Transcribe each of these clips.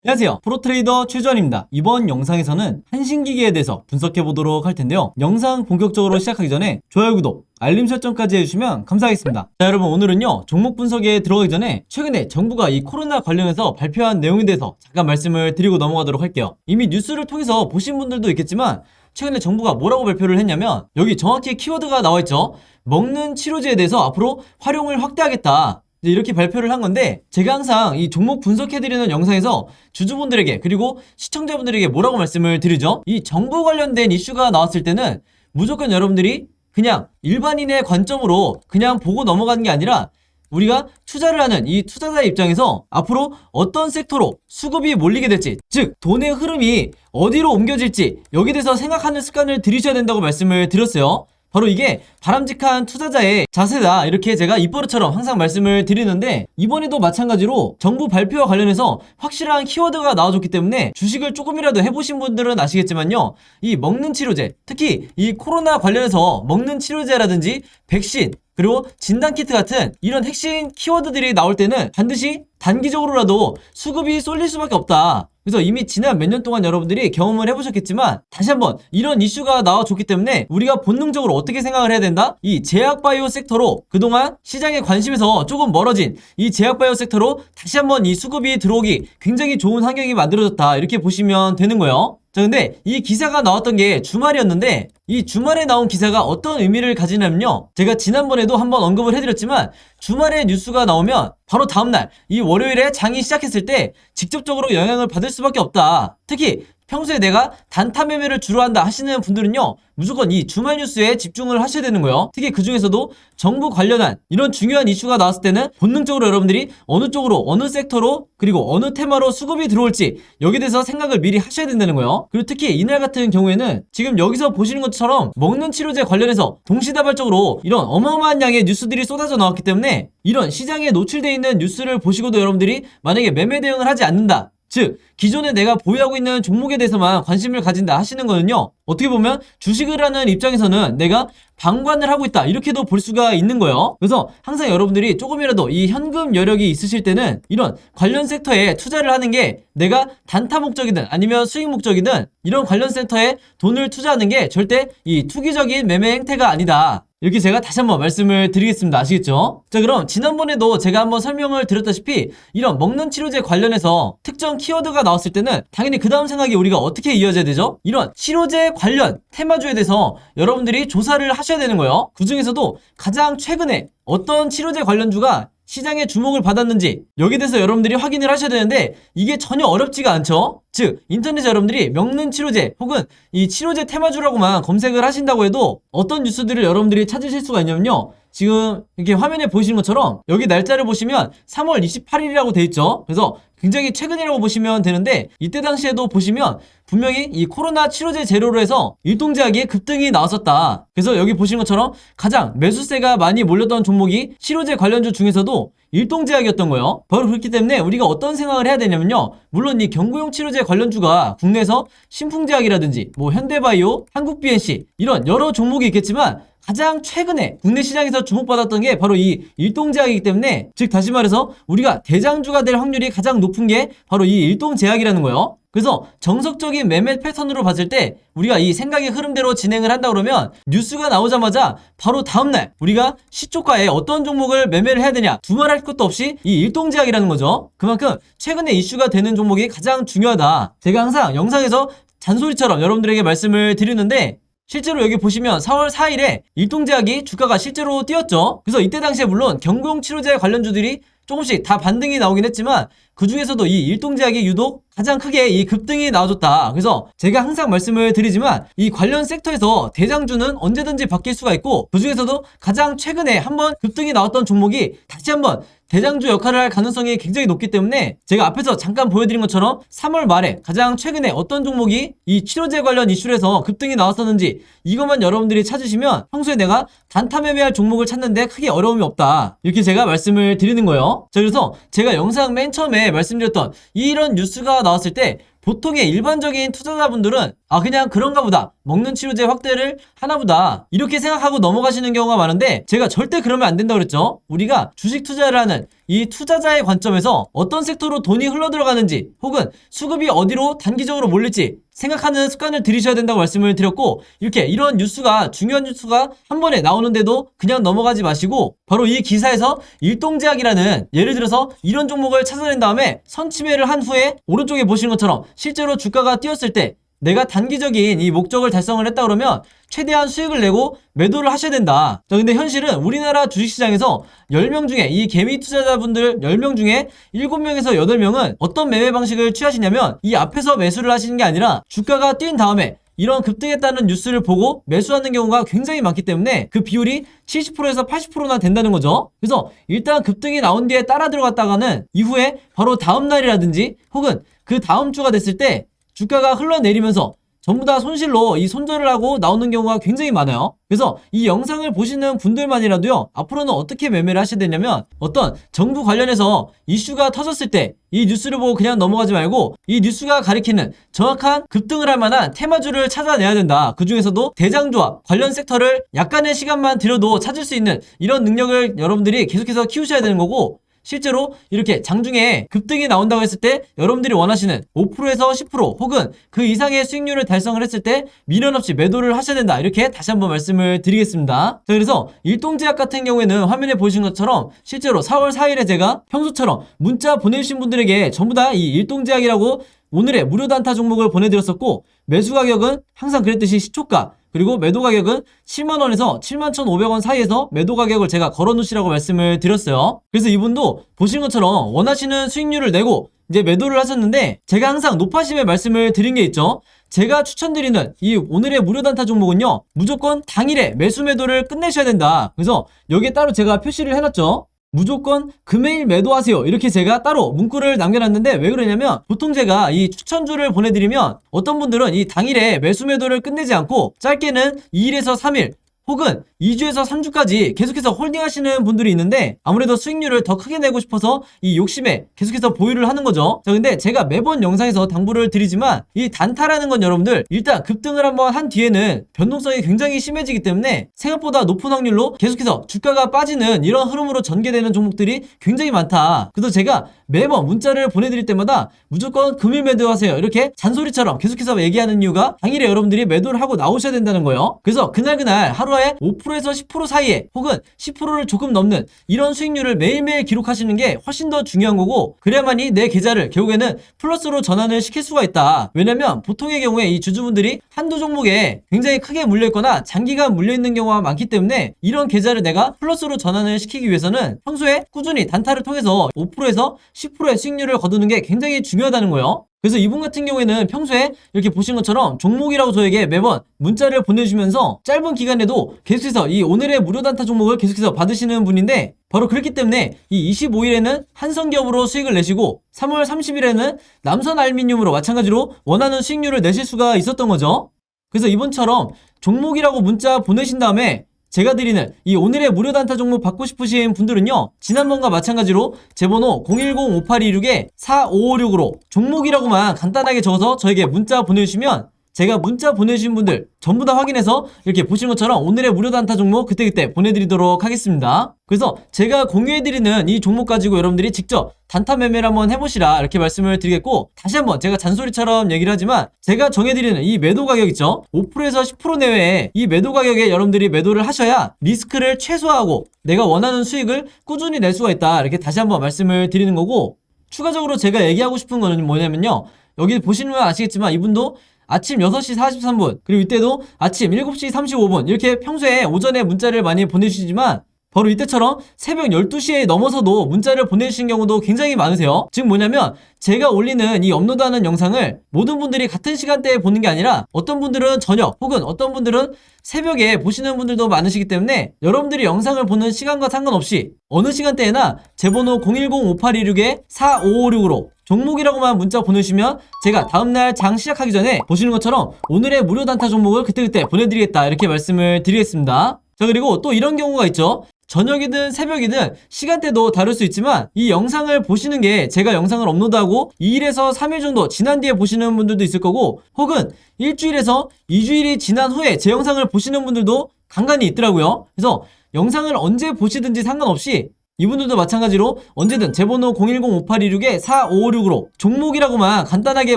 안녕하세요, 프로트레이더 최주환입니다. 이번 영상에서는 한신기계에 대해서 분석해 보도록 할 텐데요. 영상 본격적으로 시작하기 전에 좋아요, 구독, 알림 설정까지 해주시면 감사하겠습니다. 자, 여러분, 오늘은요 종목 분석에 들어가기 전에 최근에 정부가 이 코로나 관련해서 발표한 내용에 대해서 잠깐 말씀을 드리고 넘어가도록 할게요. 이미 뉴스를 통해서 보신 분들도 있겠지만 최근에 정부가 뭐라고 발표를 했냐면, 여기 정확히 키워드가 나와있죠. 먹는 치료제에 대해서 앞으로 활용을 확대하겠다, 이렇게 발표를 한 건데, 제가 항상 이 종목 분석해드리는 영상에서 주주분들에게 그리고 시청자분들에게 뭐라고 말씀을 드리죠? 이 정부 관련된 이슈가 나왔을 때는 무조건 여러분들이 그냥 일반인의 관점으로 그냥 보고 넘어가는 게 아니라, 우리가 투자를 하는 이 투자자의 입장에서 앞으로 어떤 섹터로 수급이 몰리게 될지, 즉 돈의 흐름이 어디로 옮겨질지, 여기에 대해서 생각하는 습관을 들이셔야 된다고 말씀을 드렸어요. 바로 이게 바람직한 투자자의 자세다, 이렇게 제가 입버릇처럼 항상 말씀을 드리는데, 이번에도 마찬가지로 정부 발표와 관련해서 확실한 키워드가 나와줬기 때문에 주식을 조금이라도 해보신 분들은 아시겠지만요, 이 먹는 치료제, 특히 이 코로나 관련해서 먹는 치료제라든지 백신, 그리고 진단키트 같은 이런 핵심 키워드들이 나올 때는 반드시 단기적으로라도 수급이 쏠릴 수밖에 없다. 그래서 이미 지난 몇 년 동안 여러분들이 경험을 해보셨겠지만, 다시 한번 이런 이슈가 나와줬기 때문에 우리가 본능적으로 어떻게 생각을 해야 된다? 이 제약바이오 섹터로, 그동안 시장의 관심에서 조금 멀어진 이 제약바이오 섹터로 다시 한번 이 수급이 들어오기 굉장히 좋은 환경이 만들어졌다, 이렇게 보시면 되는 거예요. 자, 근데 이 기사가 나왔던 게 주말이었는데, 이 주말에 나온 기사가 어떤 의미를 가지냐면요, 제가 지난번에도 한번 언급을 해드렸지만, 주말에 뉴스가 나오면 바로 다음날 이 월요일에 장이 시작했을 때 직접적으로 영향을 받을 수밖에 없다. 특히 평소에 내가 단타 매매를 주로 한다 하시는 분들은요, 무조건 이 주말 뉴스에 집중을 하셔야 되는 거예요. 특히 그 중에서도 정부 관련한 이런 중요한 이슈가 나왔을 때는 본능적으로 여러분들이 어느 쪽으로, 어느 섹터로, 그리고 어느 테마로 수급이 들어올지, 여기에 대해서 생각을 미리 하셔야 된다는 거예요. 그리고 특히 이날 같은 경우에는 지금 여기서 보시는 것처럼 먹는 치료제 관련해서 동시다발적으로 이런 어마어마한 양의 뉴스들이 쏟아져 나왔기 때문에, 이런 시장에 노출되어 있는 뉴스를 보시고도 여러분들이 만약에 매매 대응을 하지 않는다, 즉 기존에 내가 보유하고 있는 종목에 대해서만 관심을 가진다 하시는 거는요, 어떻게 보면 주식을 하는 입장에서는 내가 방관을 하고 있다, 이렇게도 볼 수가 있는 거예요. 그래서 항상 여러분들이 조금이라도 이 현금 여력이 있으실 때는 이런 관련 섹터에 투자를 하는 게, 내가 단타 목적이든 아니면 수익 목적이든 이런 관련 섹터에 돈을 투자하는 게 절대 이 투기적인 매매 행태가 아니다, 이렇게 제가 다시 한번 말씀을 드리겠습니다. 아시겠죠? 자, 그럼 지난번에도 제가 한번 설명을 드렸다시피 이런 먹는 치료제 관련해서 특정 키워드가 나왔을 때는 당연히 그 다음 생각이 우리가 어떻게 이어져야 되죠? 이런 치료제 관련 테마주에 대해서 여러분들이 조사를 하셔야 되는 거예요. 그 중에서도 가장 최근에 어떤 치료제 관련주가 시장의 주목을 받았는지, 여기에 대해서 여러분들이 확인을 하셔야 되는데, 이게 전혀 어렵지가 않죠? 즉 인터넷에 여러분들이 먹는 치료제 혹은 이 치료제 테마주라고만 검색을 하신다고 해도 어떤 뉴스들을 여러분들이 찾으실 수가 있냐면요, 지금 이렇게 화면에 보이시는 것처럼 여기 날짜를 보시면 3월 28일이라고 돼 있죠. 그래서 굉장히 최근이라고 보시면 되는데, 이때 당시에도 보시면 분명히 이 코로나 치료제 재료로 해서 일동제약의 급등이 나왔었다. 그래서 여기 보시는 것처럼 가장 매수세가 많이 몰렸던 종목이 치료제 관련주 중에서도 일동제약이었던 거예요. 바로 그렇기 때문에 우리가 어떤 생각을 해야 되냐면요, 물론 이 경구용 치료제 관련주가 국내에서 신풍제약이라든지 뭐 현대바이오, 한국BNC 이런 여러 종목이 있겠지만, 가장 최근에 국내 시장에서 주목받았던 게 바로 이 일동제약이기 때문에, 즉 다시 말해서 우리가 대장주가 될 확률이 가장 높은 게 바로 이 일동제약이라는 거예요. 그래서 정석적인 매매 패턴으로 봤을 때 우리가 이 생각의 흐름대로 진행을 한다 그러면, 뉴스가 나오자마자 바로 다음날 우리가 시초가에 어떤 종목을 매매를 해야 되냐 두말할 것도 없이 이 일동제약이라는 거죠. 그만큼 최근에 이슈가 되는 종목이 가장 중요하다. 제가 항상 영상에서 잔소리처럼 여러분들에게 말씀을 드리는데, 실제로 여기 보시면 4월 4일에 일동제약이 주가가 실제로 뛰었죠. 그래서 이때 당시에 물론 경구용 치료제 관련주들이 조금씩 다 반등이 나오긴 했지만, 그 중에서도 이 일동제약이 유독 가장 크게 이 급등이 나와줬다. 그래서 제가 항상 말씀을 드리지만, 이 관련 섹터에서 대장주는 언제든지 바뀔 수가 있고, 그 중에서도 가장 최근에 한번 급등이 나왔던 종목이 다시 한번 대장주 역할을 할 가능성이 굉장히 높기 때문에, 제가 앞에서 잠깐 보여드린 것처럼 3월 말에 가장 최근에 어떤 종목이 이 치료제 관련 이슈로 해서 급등이 나왔었는지, 이것만 여러분들이 찾으시면 평소에 내가 단타 매매할 종목을 찾는데 크게 어려움이 없다, 이렇게 제가 말씀을 드리는 거예요. 자, 그래서 제가 영상 맨 처음에 말씀드렸던 이런 뉴스가 나왔을 때 보통의 일반적인 투자자분들은 그냥 그런가 보다, 먹는 치료제 확대를 하나 보다, 이렇게 생각하고 넘어가시는 경우가 많은데, 제가 절대 그러면 안 된다고 그랬죠. 우리가 주식 투자를 하는 이 투자자의 관점에서 어떤 섹터로 돈이 흘러들어가는지, 혹은 수급이 어디로 단기적으로 몰릴지 생각하는 습관을 들이셔야 된다고 말씀을 드렸고, 이렇게 이런 뉴스가, 중요한 뉴스가 한 번에 나오는데도 그냥 넘어가지 마시고, 바로 이 기사에서 일동제약이라는, 예를 들어서 이런 종목을 찾아낸 다음에 선침해를 한 후에 오른쪽에 보시는 것처럼 실제로 주가가 뛰었을 때 내가 단기적인 이 목적을 달성을 했다 그러면 최대한 수익을 내고 매도를 하셔야 된다. 자, 근데 현실은 우리나라 주식시장에서 10명 중에, 이 개미 투자자분들 10명 중에 7명에서 8명은 어떤 매매 방식을 취하시냐면, 이 앞에서 매수를 하시는 게 아니라 주가가 뛴 다음에 이런 급등했다는 뉴스를 보고 매수하는 경우가 굉장히 많기 때문에 그 비율이 70%에서 80%나 된다는 거죠. 그래서 일단 급등이 나온 뒤에 따라 들어갔다가는 이후에 바로 다음 날이라든지 혹은 그 다음 주가 됐을 때 주가가 흘러내리면서 전부 다 손실로 이 손절을 하고 나오는 경우가 굉장히 많아요. 그래서 이 영상을 보시는 분들만이라도요, 앞으로는 어떻게 매매를 하셔야 되냐면, 어떤 정부 관련해서 이슈가 터졌을 때 이 뉴스를 보고 그냥 넘어가지 말고 이 뉴스가 가리키는 정확한 급등을 할 만한 테마주를 찾아내야 된다. 그 중에서도 대장주와 관련 섹터를 약간의 시간만 들여도 찾을 수 있는 이런 능력을 여러분들이 계속해서 키우셔야 되는 거고, 실제로 이렇게 장중에 급등이 나온다고 했을 때 여러분들이 원하시는 5%에서 10% 혹은 그 이상의 수익률을 달성을 했을 때 미련 없이 매도를 하셔야 된다. 이렇게 다시 한번 말씀을 드리겠습니다. 자, 그래서 일동제약 같은 경우에는 화면에 보시는 것처럼 실제로 4월 4일에 제가 평소처럼 문자 보내주신 분들에게 전부 다 이 일동제약이라고 오늘의 무료 단타 종목을 보내드렸었고, 매수 가격은 항상 그랬듯이 시초가, 그리고 매도 가격은 7만원에서 71,500원 사이에서 매도 가격을 제가 걸어놓으시라고 말씀을 드렸어요. 그래서 이분도 보신 것처럼 원하시는 수익률을 내고 이제 매도를 하셨는데, 제가 항상 노파심에 말씀을 드린 게 있죠. 제가 추천드리는 이 오늘의 무료 단타 종목은요, 무조건 당일에 매수 매도를 끝내셔야 된다. 그래서 여기에 따로 제가 표시를 해놨죠. 무조건 금요일 매도하세요. 이렇게 제가 따로 문구를 남겨놨는데, 왜 그러냐면 보통 제가 이 추천주를 보내드리면 어떤 분들은 이 당일에 매수 매도를 끝내지 않고 짧게는 2일에서 3일 혹은 2주에서 3주까지 계속해서 홀딩하시는 분들이 있는데, 아무래도 수익률을 더 크게 내고 싶어서 이 욕심에 계속해서 보유를 하는 거죠. 자, 근데 제가 매번 영상에서 당부를 드리지만, 이 단타라는 건 여러분들 일단 급등을 한번 한 뒤에는 변동성이 굉장히 심해지기 때문에 생각보다 높은 확률로 계속해서 주가가 빠지는 이런 흐름으로 전개되는 종목들이 굉장히 많다. 그래서 제가 매번 문자를 보내드릴 때마다 무조건 금일 매도하세요, 이렇게 잔소리처럼 계속해서 얘기하는 이유가, 당일에 여러분들이 매도를 하고 나오셔야 된다는 거예요. 그래서 그날 하루에 5%에서 10% 사이에 혹은 10%를 조금 넘는 이런 수익률을 매일매일 기록하시는 게 훨씬 더 중요한 거고, 그래야만이 내 계좌를 결국에는 플러스로 전환을 시킬 수가 있다. 왜냐면 보통의 경우에 이 주주분들이 한두 종목에 굉장히 크게 물려있거나 장기간 물려있는 경우가 많기 때문에, 이런 계좌를 내가 플러스로 전환을 시키기 위해서는 평소에 꾸준히 단타를 통해서 5%에서 10%의 수익률을 거두는 게 굉장히 중요하다는 거예요. 그래서 이분 같은 경우에는 평소에 이렇게 보신 것처럼 종목이라고 저에게 매번 문자를 보내주면서 짧은 기간에도 계속해서 이 오늘의 무료 단타 종목을 계속해서 받으시는 분인데, 바로 그렇기 때문에 이 25일에는 한성기업으로 수익을 내시고 3월 30일에는 남선알미늄으로 마찬가지로 원하는 수익률을 내실 수가 있었던 거죠. 그래서 이번처럼 종목이라고 문자 보내신 다음에 제가 드리는 이 오늘의 무료 단타 종목 받고 싶으신 분들은요, 지난번과 마찬가지로 제 번호 010-5826-4556으로 종목이라고만 간단하게 적어서 저에게 문자 보내주시면, 제가 문자 보내주신 분들 전부 다 확인해서 이렇게 보시는 것처럼 오늘의 무료 단타 종목 그때그때 보내드리도록 하겠습니다. 그래서 제가 공유해드리는 이 종목 가지고 여러분들이 직접 단타 매매를 한번 해보시라, 이렇게 말씀을 드리겠고, 다시 한번 제가 잔소리처럼 얘기를 하지만 제가 정해드리는 이 매도 가격 있죠, 5%에서 10% 내외에 이 매도 가격에 여러분들이 매도를 하셔야 리스크를 최소화하고 내가 원하는 수익을 꾸준히 낼 수가 있다, 이렇게 다시 한번 말씀을 드리는 거고, 추가적으로 제가 얘기하고 싶은 거는 뭐냐면요, 여기 보시면 아시겠지만 이분도 아침 6시 43분 그리고 이때도 아침 7시 35분 이렇게 평소에 오전에 문자를 많이 보내주시지만, 바로 이때처럼 새벽 12시에 넘어서도 문자를 보내주신 경우도 굉장히 많으세요. 즉 뭐냐면, 제가 올리는 이 업로드하는 영상을 모든 분들이 같은 시간대에 보는 게 아니라 어떤 분들은 저녁 혹은 어떤 분들은 새벽에 보시는 분들도 많으시기 때문에, 여러분들이 영상을 보는 시간과 상관없이 어느 시간대에나 제 번호 010-5826-4556으로 종목이라고만 문자 보내주시면 제가 다음날 장 시작하기 전에 보시는 것처럼 오늘의 무료 단타 종목을 그때그때 보내드리겠다, 이렇게 말씀을 드리겠습니다. 자, 그리고 또 이런 경우가 있죠. 저녁이든 새벽이든 시간대도 다를 수 있지만 이 영상을 보시는 게 제가 영상을 업로드하고 2일에서 3일 정도 지난 뒤에 보시는 분들도 있을 거고 혹은 일주일에서 2주일이 지난 후에 제 영상을 보시는 분들도 간간히 있더라고요. 그래서 영상을 언제 보시든지 상관없이 이분들도 마찬가지로 언제든 제 번호 010-5826-4556으로 종목이라고만 간단하게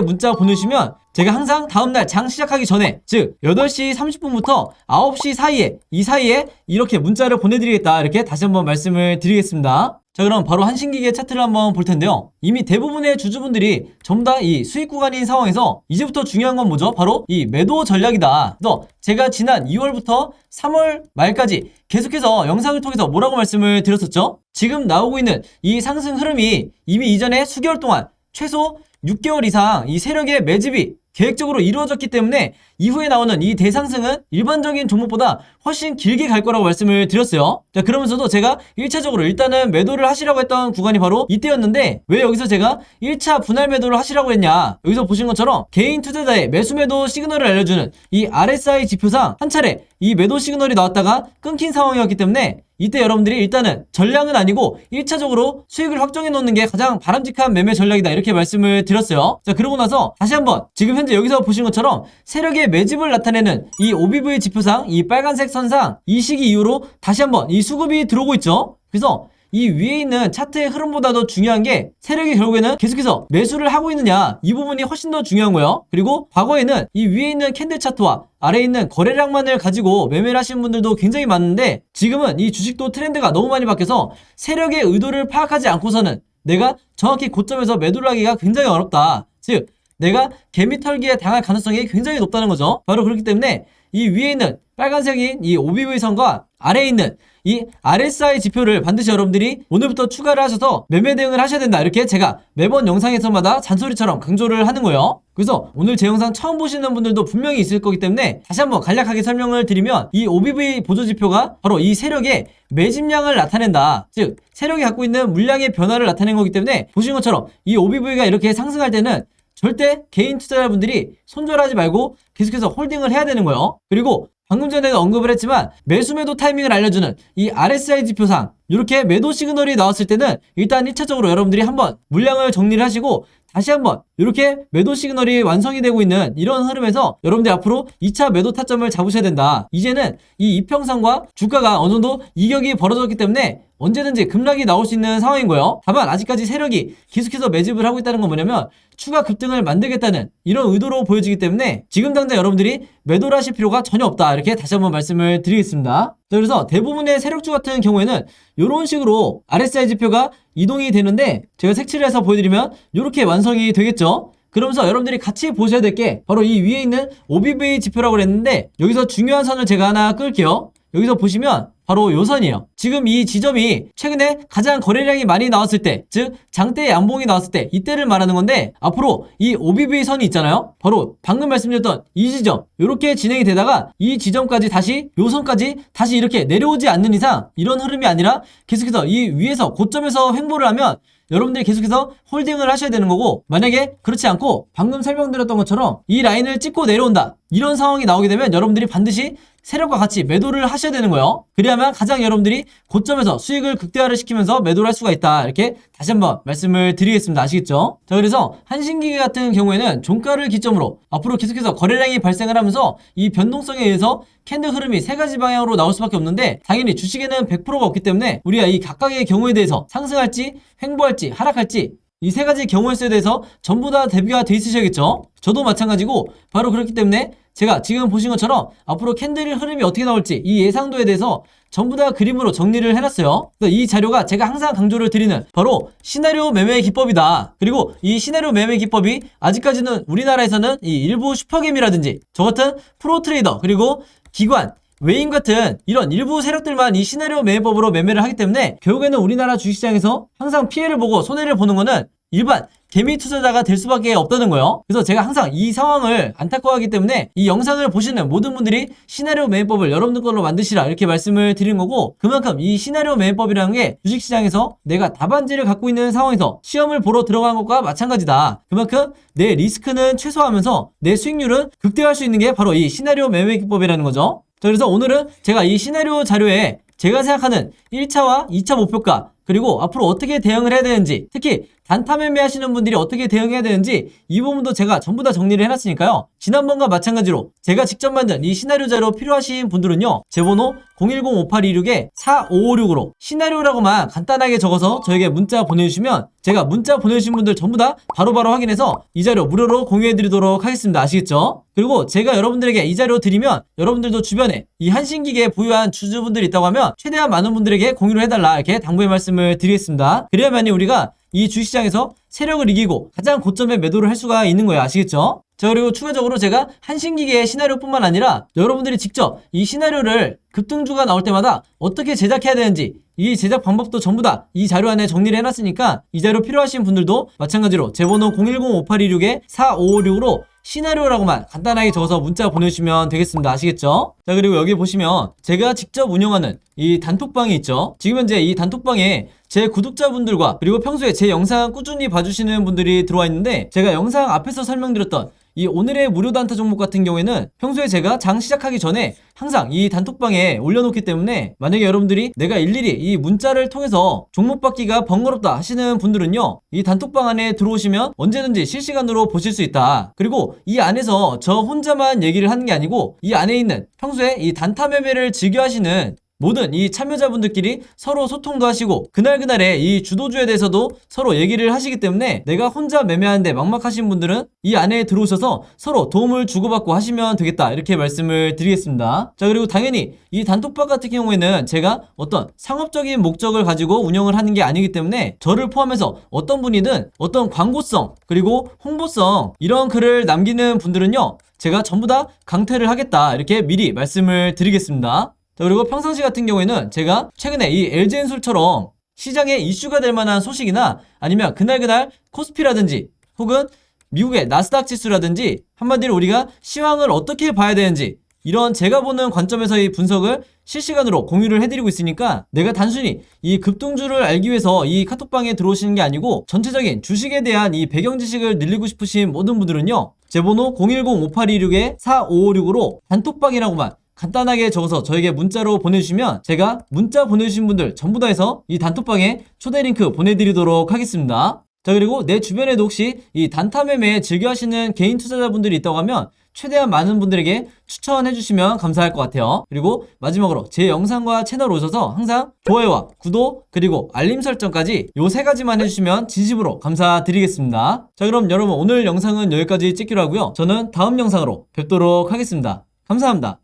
문자 보내시면 제가 항상 다음날 장 시작하기 전에 즉 8시 30분부터 9시 사이에 이 사이에 이렇게 문자를 보내드리겠다 이렇게 다시 한번 말씀을 드리겠습니다. 자 그럼 바로 한신기계 차트를 한번 볼 텐데요. 이미 대부분의 주주분들이 전부 다 이 수익 구간인 상황에서 이제부터 중요한 건 뭐죠? 바로 이 매도 전략이다. 그래서 제가 지난 2월부터 3월 말까지 계속해서 영상을 통해서 뭐라고 말씀을 드렸었죠? 지금 나오고 있는 이 상승 흐름이 이미 이전에 수개월 동안 최소 6개월 이상 이 세력의 매집이 계획적으로 이루어졌기 때문에 이후에 나오는 이 대상승은 일반적인 종목보다 훨씬 길게 갈 거라고 말씀을 드렸어요. 자 그러면서도 제가 1차적으로 일단은 매도를 하시라고 했던 구간이 바로 이때였는데 왜 여기서 제가 1차 분할 매도를 하시라고 했냐, 여기서 보신 것처럼 개인 투자자의 매수 매도 시그널을 알려주는 이 RSI 지표상 한 차례 이 매도 시그널이 나왔다가 끊긴 상황이었기 때문에 이때 여러분들이 일단은 전략은 아니고 1차적으로 수익을 확정해 놓는 게 가장 바람직한 매매 전략이다 이렇게 말씀을 드렸어요. 자 그러고 나서 다시 한번 지금 현재 여기서 보신 것처럼 세력의 매집을 나타내는 이 OBV 지표상 이 빨간색 선상 이 시기 이후로 다시 한번 이 수급이 들어오고 있죠. 그래서 이 위에 있는 차트의 흐름보다도 중요한 게 세력이 결국에는 계속해서 매수를 하고 있느냐, 이 부분이 훨씬 더 중요한 거예요. 그리고 과거에는 이 위에 있는 캔들 차트와 아래에 있는 거래량만을 가지고 매매를 하시는 분들도 굉장히 많은데 지금은 이 주식도 트렌드가 너무 많이 바뀌어서 세력의 의도를 파악하지 않고서는 내가 정확히 고점에서 매도를 하기가 굉장히 어렵다. 즉 내가 개미 털기에 당할 가능성이 굉장히 높다는 거죠. 바로 그렇기 때문에 이 위에 있는 빨간색인 이 OBV 선과 아래에 있는 이 RSI 지표를 반드시 여러분들이 오늘부터 추가를 하셔서 매매 대응을 하셔야 된다 이렇게 제가 매번 영상에서마다 잔소리처럼 강조를 하는 거예요. 그래서 오늘 제 영상 처음 보시는 분들도 분명히 있을 거기 때문에 다시 한번 간략하게 설명을 드리면 이 OBV 보조지표가 바로 이 세력의 매집량을 나타낸다. 즉 세력이 갖고 있는 물량의 변화를 나타낸 거기 때문에 보신 것처럼 이 OBV가 이렇게 상승할 때는 절대 개인 투자자분들이 손절하지 말고 계속해서 홀딩을 해야 되는 거예요. 그리고 방금 전에도 언급을 했지만 매수 매도 타이밍을 알려주는 이 RSI 지표상 이렇게 매도 시그널이 나왔을 때는 일단 1차적으로 여러분들이 한번 물량을 정리를 하시고 다시 한번 이렇게 매도 시그널이 완성이 되고 있는 이런 흐름에서 여러분들 앞으로 2차 매도 타점을 잡으셔야 된다. 이제는 이 이평선과 주가가 어느 정도 이격이 벌어졌기 때문에 언제든지 급락이 나올 수 있는 상황인 거예요. 다만 아직까지 세력이 계속해서 매집을 하고 있다는 건 뭐냐면 추가 급등을 만들겠다는 이런 의도로 보여지기 때문에 지금 당장 여러분들이 매도를 하실 필요가 전혀 없다 이렇게 다시 한번 말씀을 드리겠습니다. 자, 그래서 대부분의 세력주 같은 경우에는 이런 식으로 RSI 지표가 이동이 되는데 제가 색칠을 해서 보여드리면 이렇게 완성이 되겠죠. 그러면서 여러분들이 같이 보셔야 될 게 바로 이 위에 있는 OBV 지표라고 그랬는데 여기서 중요한 선을 제가 하나 끌게요. 여기서 보시면 바로 요 선이에요. 지금 이 지점이 최근에 가장 거래량이 많이 나왔을 때, 즉 장대 양봉이 나왔을 때 이때를 말하는 건데 앞으로 이 OBV 선이 있잖아요. 바로 방금 말씀드렸던 이 지점 이렇게 진행이 되다가 이 지점까지 다시 요 선까지 다시 이렇게 내려오지 않는 이상 이런 흐름이 아니라 계속해서 이 위에서 고점에서 횡보를 하면 여러분들이 계속해서 홀딩을 하셔야 되는 거고 만약에 그렇지 않고 방금 설명드렸던 것처럼 이 라인을 찍고 내려온다 이런 상황이 나오게 되면 여러분들이 반드시 세력과 같이 매도를 하셔야 되는 거예요. 그래야만 가장 여러분들이 고점에서 수익을 극대화를 시키면서 매도를 할 수가 있다 이렇게 다시 한번 말씀을 드리겠습니다. 아시겠죠? 자 그래서 한신기계 같은 경우에는 종가를 기점으로 앞으로 계속해서 거래량이 발생을 하면서 이 변동성에 의해서 캔들 흐름이 세 가지 방향으로 나올 수밖에 없는데 당연히 주식에는 100%가 없기 때문에 우리가 이 각각의 경우에 대해서 상승할지 횡보할지 하락할지 이 세 가지 경우의 수에 대해서 전부 다 대비가 돼 있으셔야겠죠? 저도 마찬가지고 바로 그렇기 때문에 제가 지금 보신 것처럼 앞으로 캔들의 흐름이 어떻게 나올지 이 예상도에 대해서 전부 다 그림으로 정리를 해놨어요. 이 자료가 제가 항상 강조를 드리는 바로 시나리오 매매 기법이다. 그리고 이 시나리오 매매 기법이 아직까지는 우리나라에서는 이 일부 슈퍼겜이라든지 저 같은 프로 트레이더 그리고 기관 외인 같은 이런 일부 세력들만 이 시나리오 매매법으로 매매를 하기 때문에 결국에는 우리나라 주식시장에서 항상 피해를 보고 손해를 보는 거는 일반 개미 투자자가 될 수밖에 없다는 거예요. 그래서 제가 항상 이 상황을 안타까워하기 때문에 이 영상을 보시는 모든 분들이 시나리오 매매법을 여러분들 걸로 만드시라 이렇게 말씀을 드린 거고 그만큼 이 시나리오 매매법이라는 게 주식시장에서 내가 답안지를 갖고 있는 상황에서 시험을 보러 들어간 것과 마찬가지다. 그만큼 내 리스크는 최소화하면서 내 수익률은 극대화할 수 있는 게 바로 이 시나리오 매매 기법이라는 거죠. 자 그래서 오늘은 제가 이 시나리오 자료에 제가 생각하는 1차와 2차 목표가 그리고 앞으로 어떻게 대응을 해야 되는지, 특히 단타 매매 하시는 분들이 어떻게 대응해야 되는지 이 부분도 제가 전부 다 정리를 해놨으니까요. 지난번과 마찬가지로 제가 직접 만든 이 시나리오 자료 필요하신 분들은요, 제 번호 010-5826-4556으로 시나리오라고만 간단하게 적어서 저에게 문자 보내주시면 제가 문자 보내주신 분들 전부 다 바로바로 확인해서 이 자료 무료로 공유해드리도록 하겠습니다. 아시겠죠? 그리고 제가 여러분들에게 이 자료 드리면 여러분들도 주변에 이 한신기계 보유한 주주분들이 있다고 하면 최대한 많은 분들에게 공유를 해달라, 이렇게 당부의 말씀을 드리겠습니다. 그래야만이 우리가 이 주식시장에서 세력을 이기고 가장 고점에 매도를 할 수가 있는 거예요. 아시겠죠? 자, 그리고 추가적으로 제가 한신기계의 시나리오뿐만 아니라 여러분들이 직접 이 시나리오를 급등주가 나올 때마다 어떻게 제작해야 되는지 이 제작 방법도 전부 다 이 자료 안에 정리를 해놨으니까 이 자료 필요하신 분들도 마찬가지로 제 번호 010-5826-4556으로 시나리오라고만 간단하게 적어서 문자 보내주시면 되겠습니다. 아시겠죠? 자, 그리고 여기 보시면 제가 직접 운영하는 이 단톡방이 있죠. 지금 현재 이 단톡방에 제 구독자분들과 그리고 평소에 제 영상 꾸준히 봐주시는 분들이 들어와 있는데, 제가 영상 앞에서 설명드렸던 이 오늘의 무료 단타 종목 같은 경우에는 평소에 제가 장 시작하기 전에 항상 이 단톡방에 올려놓기 때문에 만약에 여러분들이 내가 일일이 이 문자를 통해서 종목 받기가 번거롭다 하시는 분들은요, 이 단톡방 안에 들어오시면 언제든지 실시간으로 보실 수 있다. 그리고 이 안에서 저 혼자만 얘기를 하는 게 아니고 이 안에 있는 평소에 이 단타 매매를 즐겨 하시는 모든 이 참여자분들끼리 서로 소통도 하시고 그날그날의 이 주도주에 대해서도 서로 얘기를 하시기 때문에 내가 혼자 매매하는데 막막하신 분들은 이 안에 들어오셔서 서로 도움을 주고받고 하시면 되겠다, 이렇게 말씀을 드리겠습니다. 자, 그리고 당연히 이 단톡방 같은 경우에는 제가 어떤 상업적인 목적을 가지고 운영을 하는 게 아니기 때문에 저를 포함해서 어떤 분이든 어떤 광고성 그리고 홍보성 이런 글을 남기는 분들은요, 제가 전부 다 강퇴를 하겠다, 이렇게 미리 말씀을 드리겠습니다. 자, 그리고 평상시 같은 경우에는 제가 최근에 이 LG엔솔처럼 시장에 이슈가 될 만한 소식이나 아니면 그날 코스피라든지 혹은 미국의 나스닥 지수라든지 한마디로 우리가 시황을 어떻게 봐야 되는지 이런 제가 보는 관점에서의 분석을 실시간으로 공유를 해드리고 있으니까 내가 단순히 이 급등주를 알기 위해서 이 카톡방에 들어오시는 게 아니고 전체적인 주식에 대한 이 배경 지식을 늘리고 싶으신 모든 분들은요, 제 번호 010-5826-4556으로 단톡방이라고만 간단하게 적어서 저에게 문자로 보내주시면 제가 문자 보내주신 분들 전부 다 해서 이 단톡방에 초대 링크 보내드리도록 하겠습니다. 자, 그리고 내 주변에도 혹시 이 단타 매매 즐겨 하시는 개인 투자자분들이 있다고 하면 최대한 많은 분들에게 추천해 주시면 감사할 것 같아요. 그리고 마지막으로 제 영상과 채널 오셔서 항상 좋아요와 구독 그리고 알림 설정까지 요 3가지만 해주시면 진심으로 감사드리겠습니다. 자, 그럼 여러분 오늘 영상은 여기까지 찍기로 하고요. 저는 다음 영상으로 뵙도록 하겠습니다. 감사합니다.